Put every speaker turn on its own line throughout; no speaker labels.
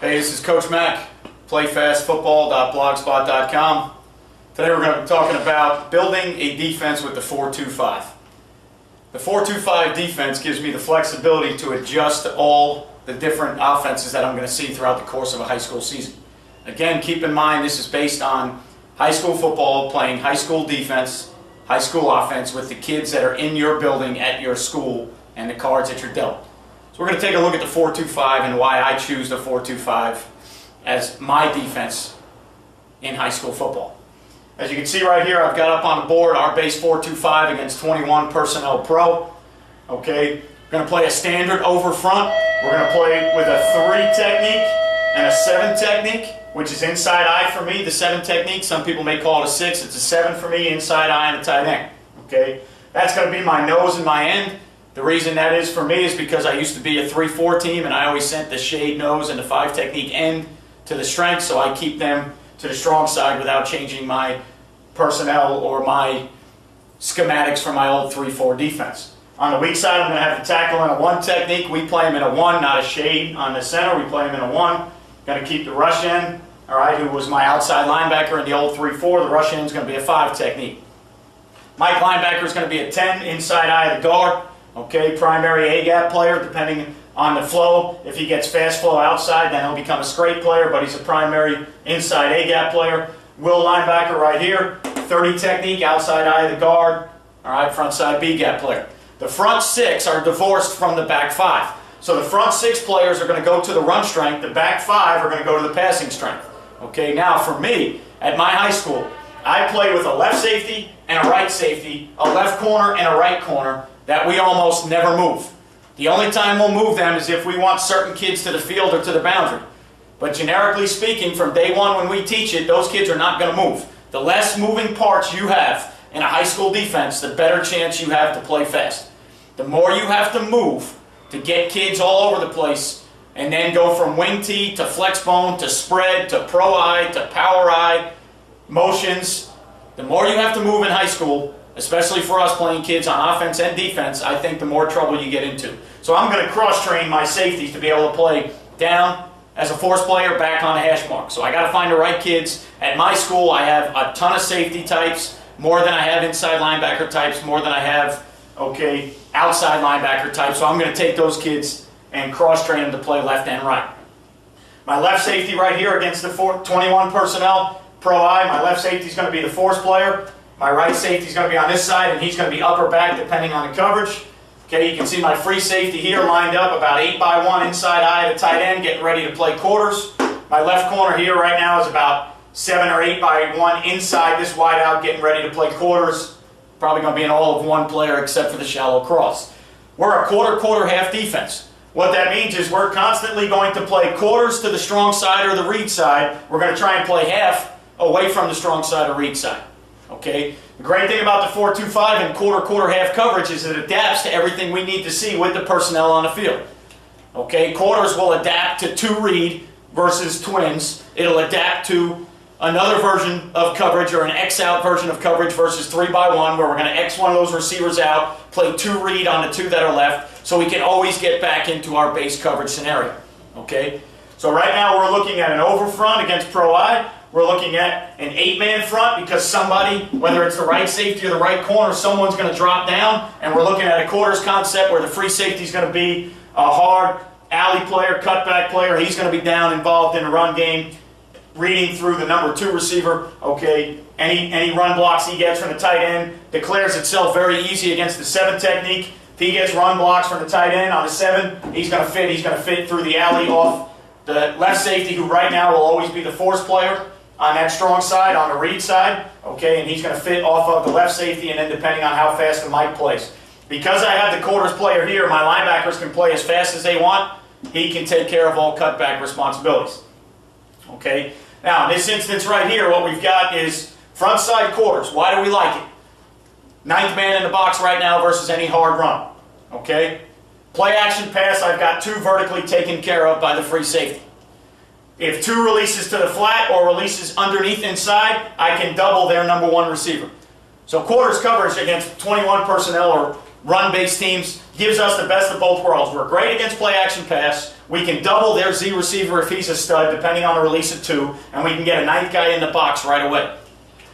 Hey, this is Coach Mac, playfastfootball.blogspot.com. Today we're going to be talking about building a defense with the 4-2-5. The 4-2-5 defense gives me the flexibility to adjust to all the different offenses that I'm going to see throughout the course of a high school season. Again, keep in mind this is based on high school football, playing high school defense, high school offense with the kids that are in your building at your school and the cards that you're dealt. So we're going to take a look at the 4-2-5 and why I choose the 4-2-5 as my defense in high school football. As you can see right here, I've got up on the board our base 4-2-5 against 21 personnel pro. Okay, we're going to play a standard over front. We're going to play with a 3 technique and a 7 technique, which is inside eye for me, the 7 technique. Some people may call it a 6. It's a 7 for me, inside eye and a tight end. Okay, that's going to be my nose and my end. The reason that is for me is because I used to be a 3-4 team and I always sent the shade nose and the 5 technique end to the strength, so I keep them to the strong side without changing my personnel or my schematics for my old 3-4 defense. On the weak side, I'm going to have the tackle in a 1 technique. We play him in a 1, not a shade on the center. We play him in a 1. Going to keep the rush end, all right, who was my outside linebacker in the old 3-4. The rush end is going to be a 5 technique. Mike linebacker is going to be a 10, inside eye of the guard. Okay, primary A-gap player, depending on the flow. If he gets fast flow outside, then he'll become a straight player, but he's a primary inside A-gap player. Will linebacker right here, 30 technique, outside eye of the guard. All right, front side B-gap player. The front 6 are divorced from the back 5. So the front 6 players are going to go to the run strength. The back 5 are going to go to the passing strength. Okay, now for me, at my high school, I play with a left safety and a right safety, a left corner and a right corner that we almost never move. The only time we'll move them is if we want certain kids to the field or to the boundary. But generically speaking, from day one when we teach it, those kids are not going to move. The less moving parts you have in a high school defense, the better chance you have to play fast. The more you have to move to get kids all over the place and then go from wing tee to flex bone to spread to pro eye to power eye motions, the more you have to move in high school, especially for us playing kids on offense and defense, I think the more trouble you get into. So I'm going to cross-train my safeties to be able to play down as a force player, back on a hash mark. So I got to find the right kids. At my school, I have a ton of safety types, more than I have inside linebacker types, more than I have, okay, outside linebacker types. So I'm going to take those kids and cross-train them to play left and right. My left safety right here against the 21 personnel, pro eye, my left safety is going to be the force player. My right safety is going to be on this side, and he's going to be up or back depending on the coverage. Okay, you can see my free safety here lined up about 8x1 inside eye of the tight end, getting ready to play quarters. My left corner here right now is about 7 or 8x1 inside this wide out, getting ready to play quarters. Probably going to be an all of 1 player except for the shallow cross. We're a quarter, half defense. What that means is we're constantly going to play quarters to the strong side or the read side. We're going to try and play half away from the strong side or read side. Okay, the great thing about the 4-2-5 and quarter, half coverage is it adapts to everything we need to see with the personnel on the field. Okay, quarters will adapt to 2 read versus twins. It'll adapt to another version of coverage or an X-out version of coverage versus 3x1 where we're going to X one of those receivers out, play 2 read on the 2 that are left so we can always get back into our base coverage scenario. Okay, so right now we're looking at an over front against pro eye. We're looking at an 8-man front because somebody, whether it's the right safety or the right corner, someone's going to drop down. And we're looking at a quarters concept where the free safety is going to be a hard alley player, cutback player. He's going to be down involved in the run game, reading through the number 2 receiver. Okay, any run blocks he gets from the tight end declares itself very easy against the 7 technique. If he gets run blocks from the tight end on the 7, he's going to fit. He's going to fit through the alley off the left safety, who right now will always be the force player on that strong side, on the read side, okay, and he's going to fit off of the left safety, and then depending on how fast the Mike plays. Because I have the quarters player here, my linebackers can play as fast as they want. He can take care of all cutback responsibilities. Okay, now in this instance right here, what we've got is front side quarters. Why do we like it? 9th man in the box right now versus any hard run. Okay, play action pass, I've got 2 vertically taken care of by the free safety. If 2 releases to the flat or releases underneath inside, I can double their number 1 receiver. So quarters coverage against 21 personnel or run-based teams gives us the best of both worlds. We're great against play action pass. We can double their Z receiver if he's a stud, depending on the release of 2, and we can get a ninth guy in the box right away.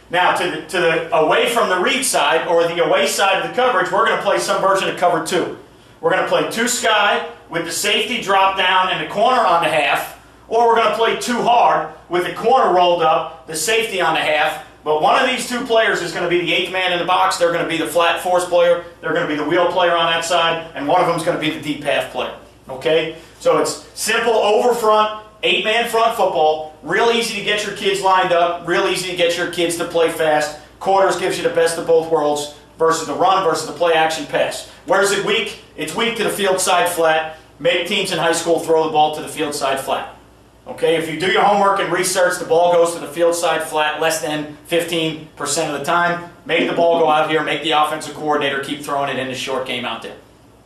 Now, to the away from the read side, or the away side of the coverage, we're going to play some version of cover 2. We're going to play 2 sky with the safety drop down and the corner on the half, or we're going to play 2 hard with the corner rolled up, the safety on the half. But one of these 2 players is going to be the 8th man in the box. They're going to be the flat force player. They're going to be the wheel player on that side, and one of them is going to be the deep half player. Okay? So it's simple over front, 8-man front football. Real easy to get your kids lined up. Real easy to get your kids to play fast. Quarters gives you the best of both worlds versus the run versus the play action pass. Where is it weak? It's weak to the field side flat. Make teams in high school throw the ball to the field side flat. Okay, if you do your homework and research, the ball goes to the field side flat less than 15% of the time. Make the ball go out here, make the offensive coordinator keep throwing it in the short game out there.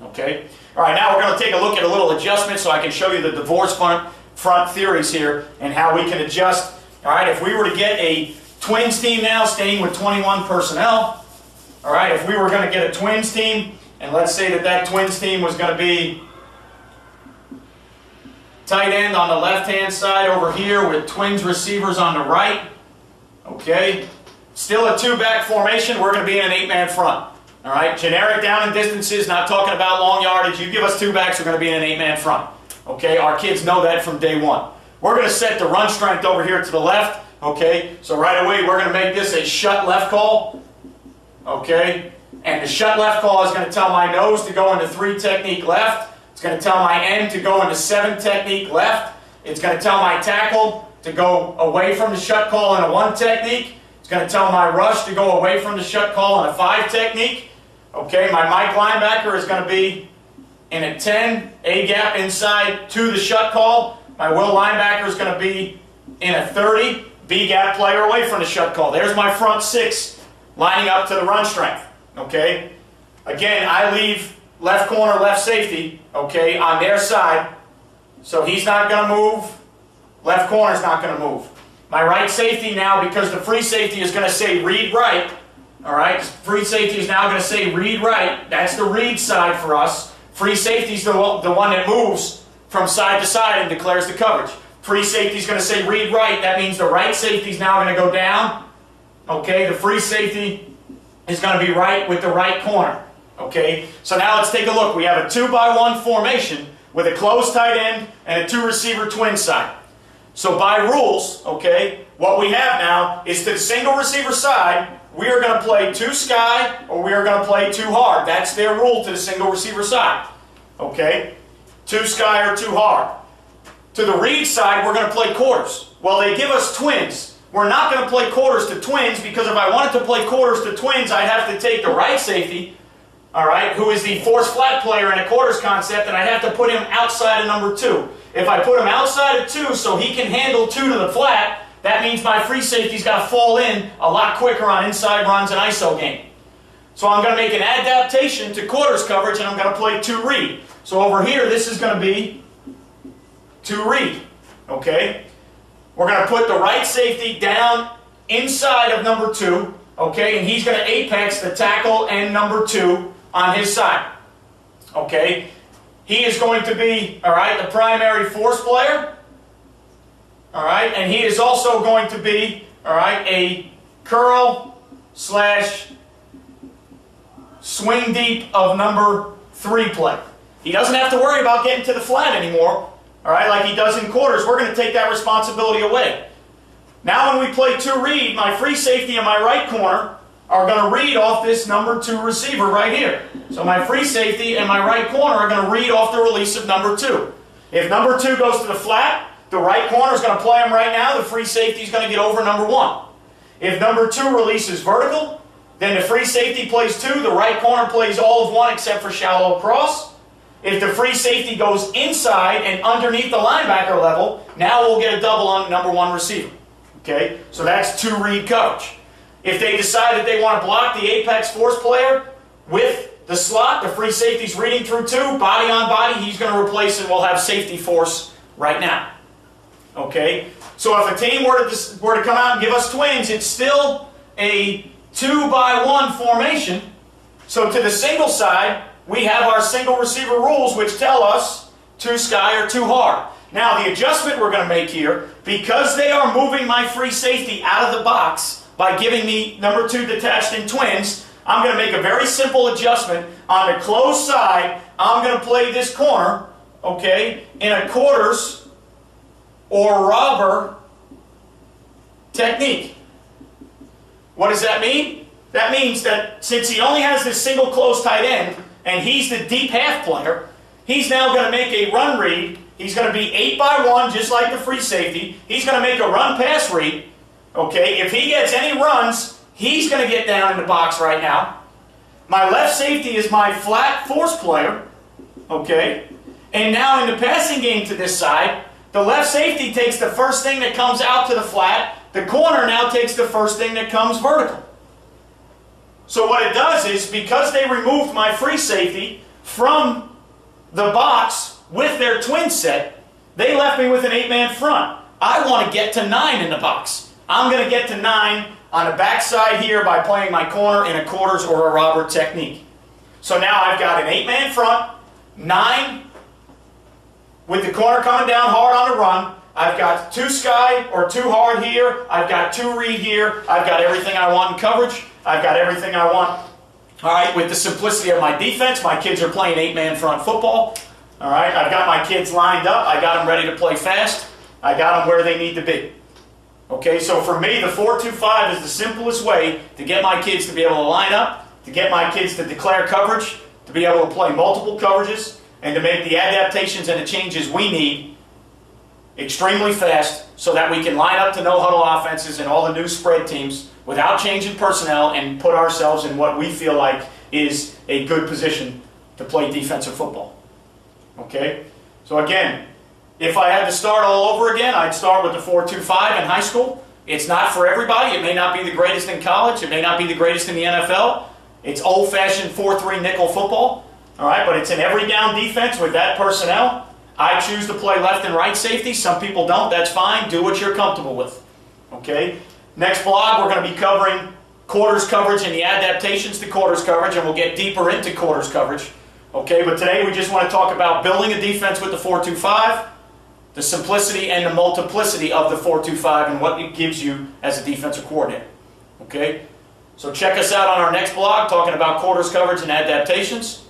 Okay? All right, now we're going to take a look at a little adjustment so I can show you the divorce front theories here and how we can adjust. All right, if we were to get a Twins team now, staying with 21 personnel, all right, if we were going to get a Twins team, and let's say that Twins team was going to be tight end on the left-hand side over here with Twins receivers on the right. Okay. Still a 2-back formation. We're going to be in an 8-man front. All right. Generic down and distances, not talking about long yardage. You give us 2 backs, we're going to be in an 8-man front. Okay. Our kids know that from day one. We're going to set the run strength over here to the left. Okay. So right away, we're going to make this a shut left call. Okay. And the shut left call is going to tell my nose to go into 3 technique left. It's going to tell my end to go into 7 technique left. It's going to tell my tackle to go away from the shut call in a 1 technique. It's going to tell my rush to go away from the shut call in a 5 technique. Okay, my Mike linebacker is going to be in a 10, A gap inside to the shut call. My Will linebacker is going to be in a 30, B gap player away from the shut call. There's my front 6 lining up to the run strength. Okay, again, I leave left corner, left safety, okay, on their side. So he's not going to move. Left corner's not going to move. My right safety now, because the free safety is going to say read right, all right, free safety is now going to say read right. That's the read side for us. Free safety is the one that moves from side to side and declares the coverage. Free safety is going to say read right. That means the right safety is now going to go down. Okay, the free safety is going to be right with the right corner. Okay, so now let's take a look. We have a 2-by-1 formation with a closed tight end and a 2-receiver twin side. So by rules, okay, what we have now is to the single receiver side, we are going to play 2 sky or we are going to play 2 hard. That's their rule to the single receiver side. Okay, 2 sky or 2 hard. To the read side, we're going to play quarters. Well, they give us twins. We're not going to play quarters to twins because if I wanted to play quarters to twins, I'd have to take the right safety, all right, who is the force flat player in a quarters concept, and I'd have to put him outside of number 2. If I put him outside of 2 so he can handle 2 to the flat, that means my free safety's got to fall in a lot quicker on inside runs and ISO game. So I'm going to make an adaptation to quarters coverage, and I'm going to play 2 read. So over here, this is going to be 2 read, okay? We're going to put the right safety down inside of number 2, okay? And he's going to apex the tackle and number 2 on his side, okay? He is going to be, all right, the primary force player, all right? And he is also going to be, all right, a curl / swing deep of number 3 player. He doesn't have to worry about getting to the flat anymore, all right, like he does in quarters. We're going to take that responsibility away. Now when we play 2 read, my free safety and my right corner are going to read off this number 2 receiver right here. So my free safety and my right corner are going to read off the release of number 2. If number 2 goes to the flat, the right corner is going to play him right now. The free safety is going to get over number 1. If number 2 releases vertical, then the free safety plays 2. The right corner plays all of 1 except for shallow cross. If the free safety goes inside and underneath the linebacker level, now we'll get a double on number 1 receiver. Okay, so that's 2 read coverage. If they decide that they want to block the apex force player with the slot, the free safety's reading through 2, body on body, he's going to replace and we'll have safety force right now. Okay, so if a team were to come out and give us twins, it's still a 2-by-1 formation. So to the single side, we have our single receiver rules which tell us 2 sky, or 2 hard. Now the adjustment we're going to make here, because they are moving my free safety out of the box by giving me number 2 detached in twins, I'm going to make a very simple adjustment. On the closed side, I'm going to play this corner, okay, in a quarters or robber technique. What does that mean? That means that since he only has this single close tight end, and he's the deep half player, he's now going to make a run read. He's going to be 8 by 1, just like the free safety. He's going to make a run-pass read. Okay, if he gets any runs, he's going to get down in the box right now. My left safety is my flat force player. Okay, and now in the passing game to this side, the left safety takes the first thing that comes out to the flat. The corner now takes the first thing that comes vertical. So what it does is, because they removed my free safety from the box with their twin set, they left me with an 8-man front. I want to get to 9 in the box. I'm going to get to 9 on the backside here by playing my corner in a quarters or a robber technique. So now I've got an 8-man front, 9 with the corner coming down hard on the run. I've got 2 sky or 2 hard here. I've got 2 read here. I've got everything I want in coverage. I've got everything I want. All right, with the simplicity of my defense, my kids are playing 8-man front football. All right, I've got my kids lined up. I got them ready to play fast. I got them where they need to be. Okay, so for me, the 4-2-5 is the simplest way to get my kids to be able to line up, to get my kids to declare coverage, to be able to play multiple coverages, and to make the adaptations and the changes we need extremely fast so that we can line up to no-huddle offenses and all the new spread teams without changing personnel and put ourselves in what we feel like is a good position to play defensive football. Okay? So again, if I had to start all over again, I'd start with the 4-2-5 in high school. It's not for everybody. It may not be the greatest in college. It may not be the greatest in the NFL. It's old-fashioned 4-3 nickel football. All right, but it's an every down defense with that personnel. I choose to play left and right safety. Some people don't. That's fine. Do what you're comfortable with. Okay? Next blog, we're going to be covering quarters coverage and the adaptations to quarters coverage, and we'll get deeper into quarters coverage. Okay, but today we just want to talk about building a defense with the 4-2-5, the simplicity and the multiplicity of the 4-2-5, and what it gives you as a defensive coordinator. Okay? So check us out on our next blog talking about quarters coverage and adaptations.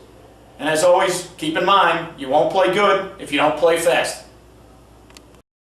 And as always, keep in mind, you won't play good if you don't play fast.